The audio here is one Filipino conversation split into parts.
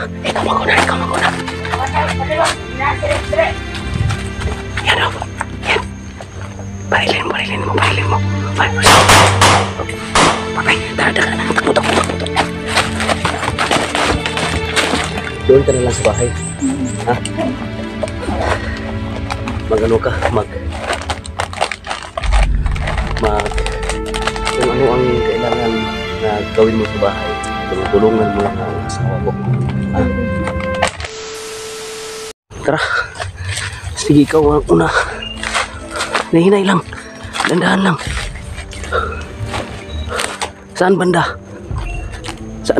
Ikaw maguna, ikaw maguna. Yan o. Yan. Barilin mo. Ay, patay. Takbo. Doon ka na lang sa bahay. Ha? Mag-ano ka? Kung ano ang kailangan na gawin mo sa bahay, tulungan mo lang ang asawa ko. Ha? Tara. Sige, ikaw ang una. Nahinay lang. Dandahan lang. Saan banda? Sa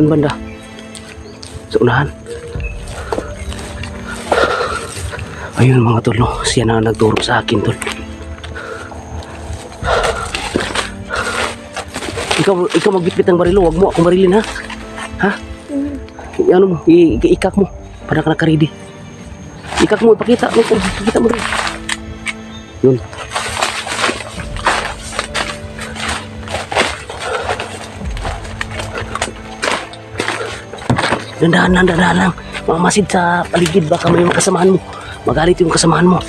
unahan. Ayun mga tol, no? Siya na nagturo sa akin, tol. Ikaw magbitbit ng barilo, wag mo akong barilin, ha? Ha? Ano mo, ikak mo para ka nakaredy. Ikak mo, ipakita mo rin. Yun. Dandahan lang. Mamasid sa paligid, baka may kasamahan mo. Magalit yung kasamahan mo.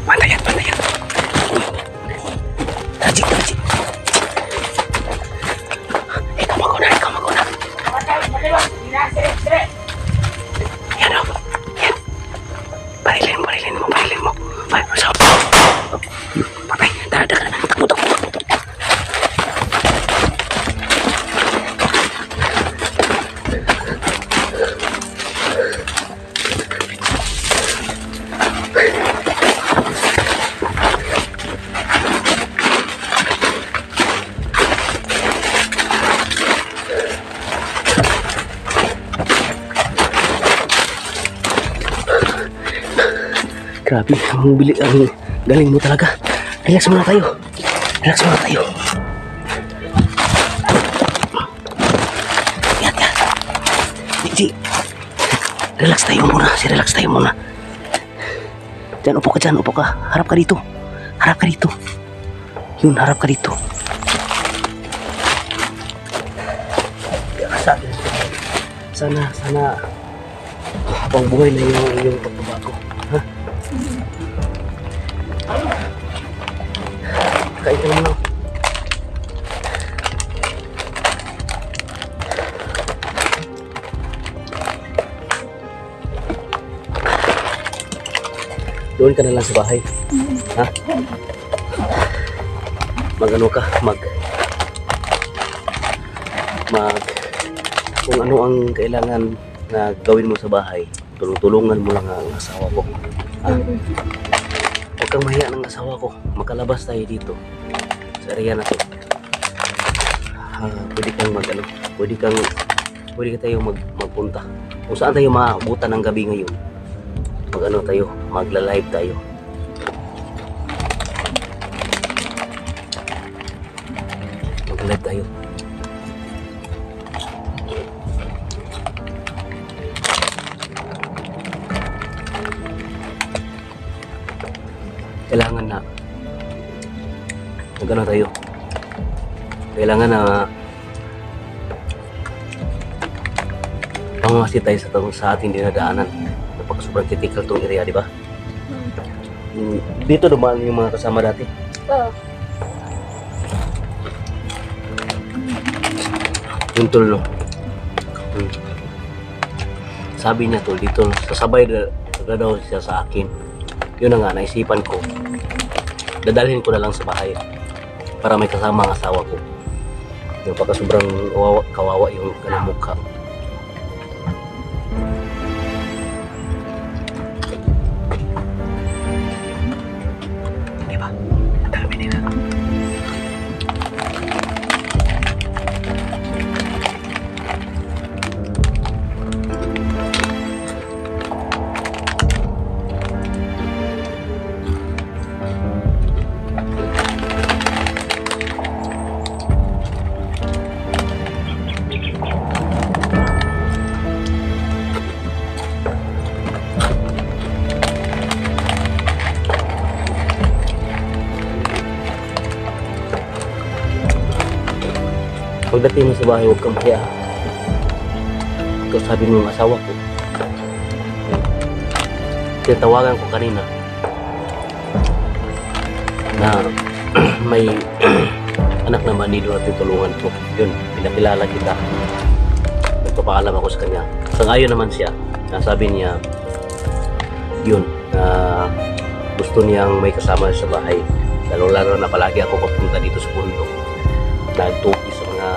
Bantayan. Tajik. Ikaw maguna. Yan o. Yan. Barilin mo. Ay, patay. Takbo. Grabe, ang galing mo talaga. Relax muna tayo. Yan. Di. Relax tayo muna. Diyan, upo ka. Harap ka dito. Yun, harap ka dito. Sana habang buhay na yung pagbabago. Ha? Kain ka naman lang. Doon ka na lang sa bahay. Ha? Mag-ano ka? Kung ano ang kailangan na gawin mo sa bahay, tulungan mo lang ang asawa ko. Ha? Huwag kang mahiya ng asawa ko. Makalabas tayo dito sa area na to. Pwede kang pwede ka tayo magpunta. Kung saan tayo maabutan ng gabi ngayon, magla-live tayo. Mag-live tayo. Kailangan na pangamasid tayo sa ating dinadaanan. Napaka sobrang critical tong area, di ba? Dito dumaan yung mga kasama dati. Oo. Yung tol, no? Sabi niya tol, dito sasabay na daw siya sa akin. Yun na nga, naisipan ko, dadalhin ko na lang sa bahay para may kasama ang asawa ko. Yung pagka sobrang kawawa yung kanyang mukha. Diba? Ang dami nila. Pagdating mo sa bahay, huwag kang mahiya. Ikaw sabi mo ng asawa ko. Tinatawagan ko kanina na may anak na bandido na tutulungan ko. Yun, pinakilala kita. Nagpapaalam ako sa kanya. Sang-ayon naman siya. Sabi niya, yun, gusto niyang may kasama sa bahay. Lalo-lalo na palagi ako papunta dito sa bundok. Nagtuki sa mga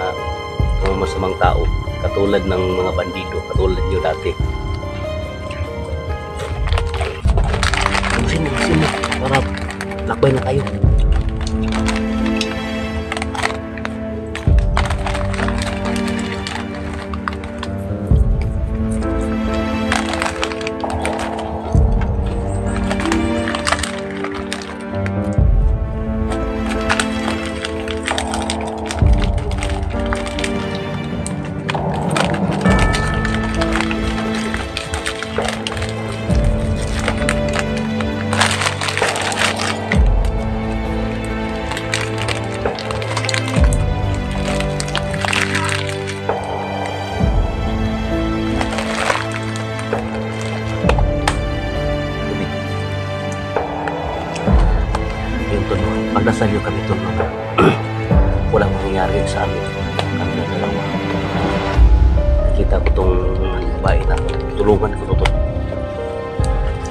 masamang tao. Katulad ng mga bandido. Katulad niyo dati. Sino, para lakbay na tayo. Pagdasal niyo kami tulong. Walang mangyayari sa amin. Kami na dalawa. Nakita ko itong babae na tulungan ko ito.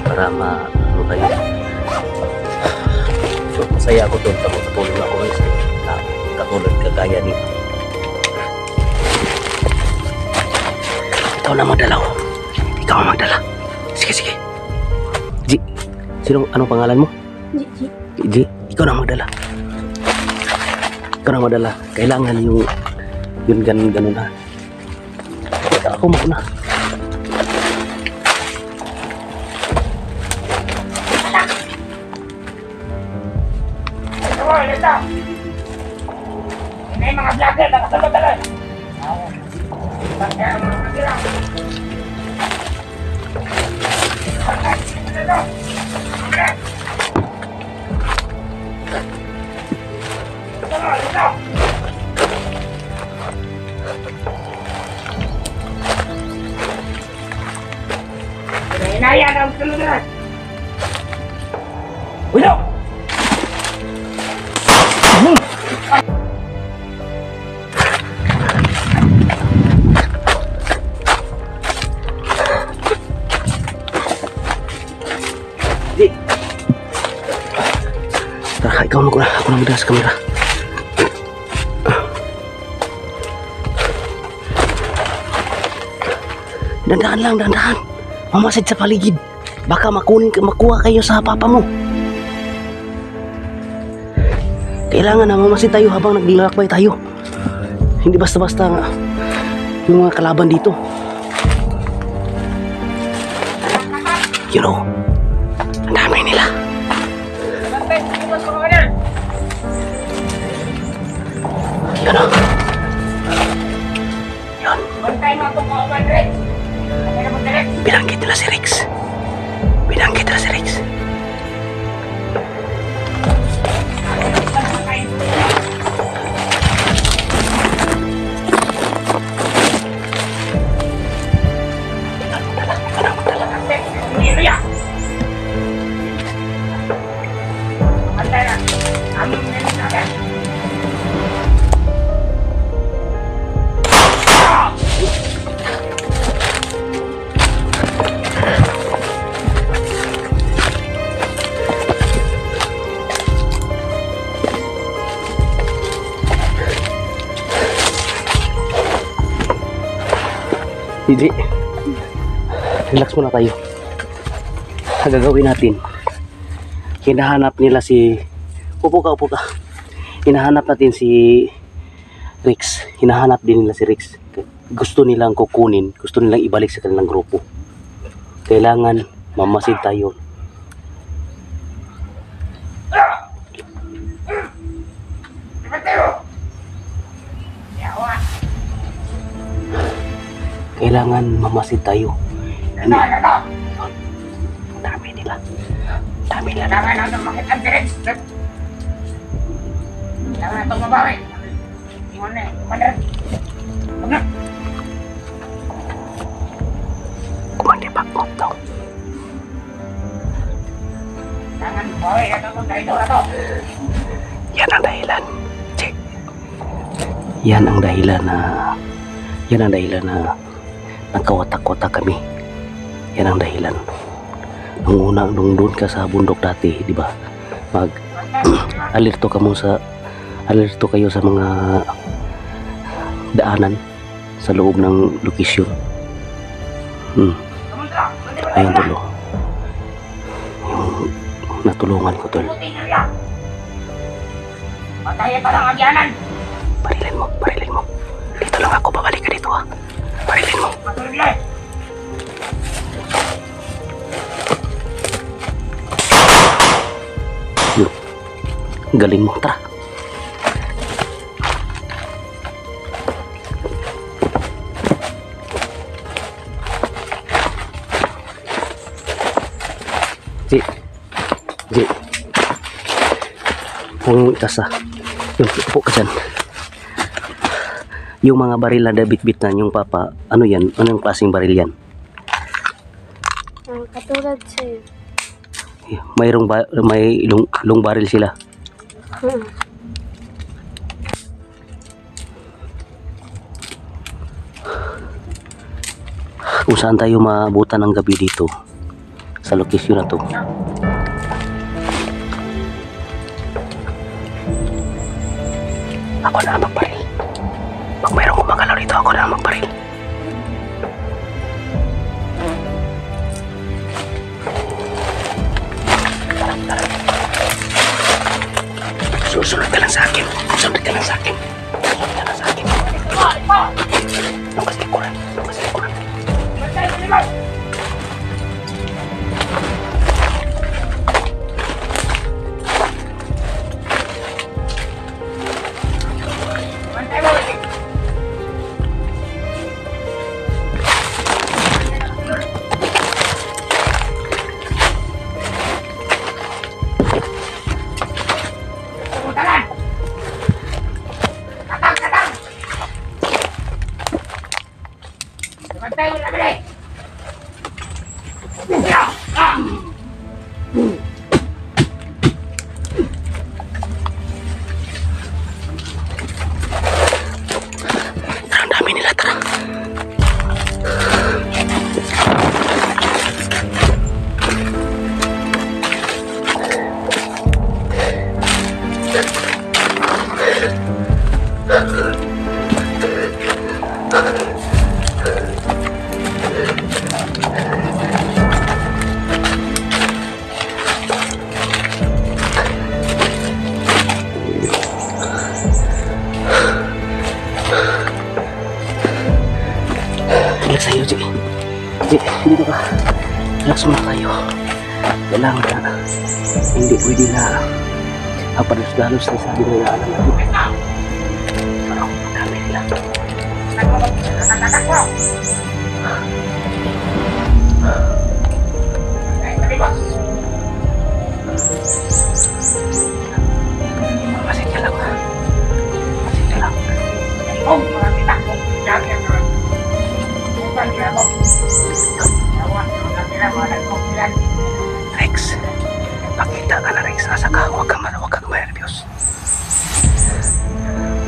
Para ano tayo. So, masaya ako ito. Katulong ako na katulad kagaya nito. Ikaw na magdala. Ikaw ang magdala. Sige. Ji, anong pangalan mo? Ji. Ikaw na magdala. Kailangan yung ganun na. Ako muna. May mga vlogger na kasama-dala. Hinayaan ang tulunan. Ulo! Tara, ikaw ako na magdala sa kamera. Dandahan. Mamasid sa paligid. Baka makuha kayo sa papa mo. Kailangan na mamasid tayo habang naglalakbay tayo. Hindi basta-basta nga yung mga kalaban dito. You know, ang dami nila. You know. Yun. Binanggit nila si Rex. Hindi. Relax muna tayo. Ang gagawin natin, hinahanap nila si... Upo ka. Hinahanap natin si Rex. Hinahanap din nila si Rex. Gusto nilang kukunin. Gusto nilang ibalik sa kanilang grupo. Kailangan mamasid tayo. Kailangan mamasid tayo. Ang dami nila. Kailangan natin makita ang direct. Kailangan itong mabawi. Mana? Mana? Mana? Kumandi pakpok daw. Jangan bawa ya kamu dari itu atau? Yan ang dahilan. Che. Yan ang dahilan na nagkawatak-watak kami. Yan ang dahilan. Nung doon ka sa bundok dati, di ba? Alerto kayo sa mga daanan sa loob ng lokasyon. Ayun tulo. Yung natulungan ko tol. Patay pa lang agyanan. Barilin mo. Dito lang ako, babalik ka dito ha. Barilin mo. Matulog lang. Yun. Galing mo, tara. Ji. Huwag itasa. Yung upo ka dyan. Yung mga baril na bit-bit na yung papa, ano yan? Anong klaseng baril yan? Katulad sa'yo. May long baril sila. Kung saan tayo maabutan ng gabi dito sa lokasyon na to. Ako na magbaril. Pag mayroong gumagalaw dito, ako na magbaril. Susunod ka lang sa akin. Lukas likuran. Patay pa naman. Patay mo. Putaran. Katang. Patay mo na balik. Tara, ang dami nila, tara. Relax tayo, Ji. Dito ka. Relax muna tayo. Kailangan na. Hindi pwede na hapalos-galos na sa dinayaanan natin. Pero, ang dami nila. Tatakbo. Pasensya lang. Oh, marami takbo. Lagi ang naman. Bukan nila mo. Yawa, marami na mga nagkukulan. Rex, pakita ka na Rex. Asa ka? Huwag kang nervyos.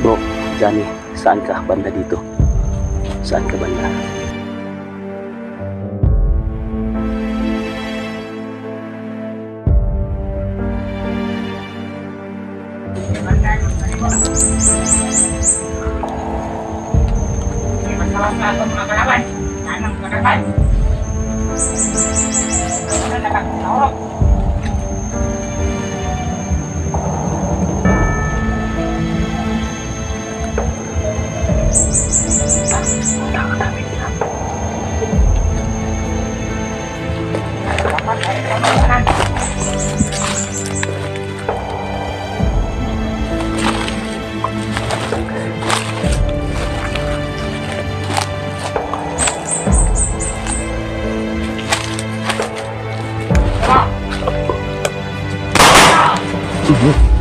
Bro, Johnny, saan ka banda dito? Saan ka banda? Masalah sa atong mga kalaban. Anong kalaban? Ano nakakasawak? Nakakadami nila. Dapat ay pamasanan. Mhm.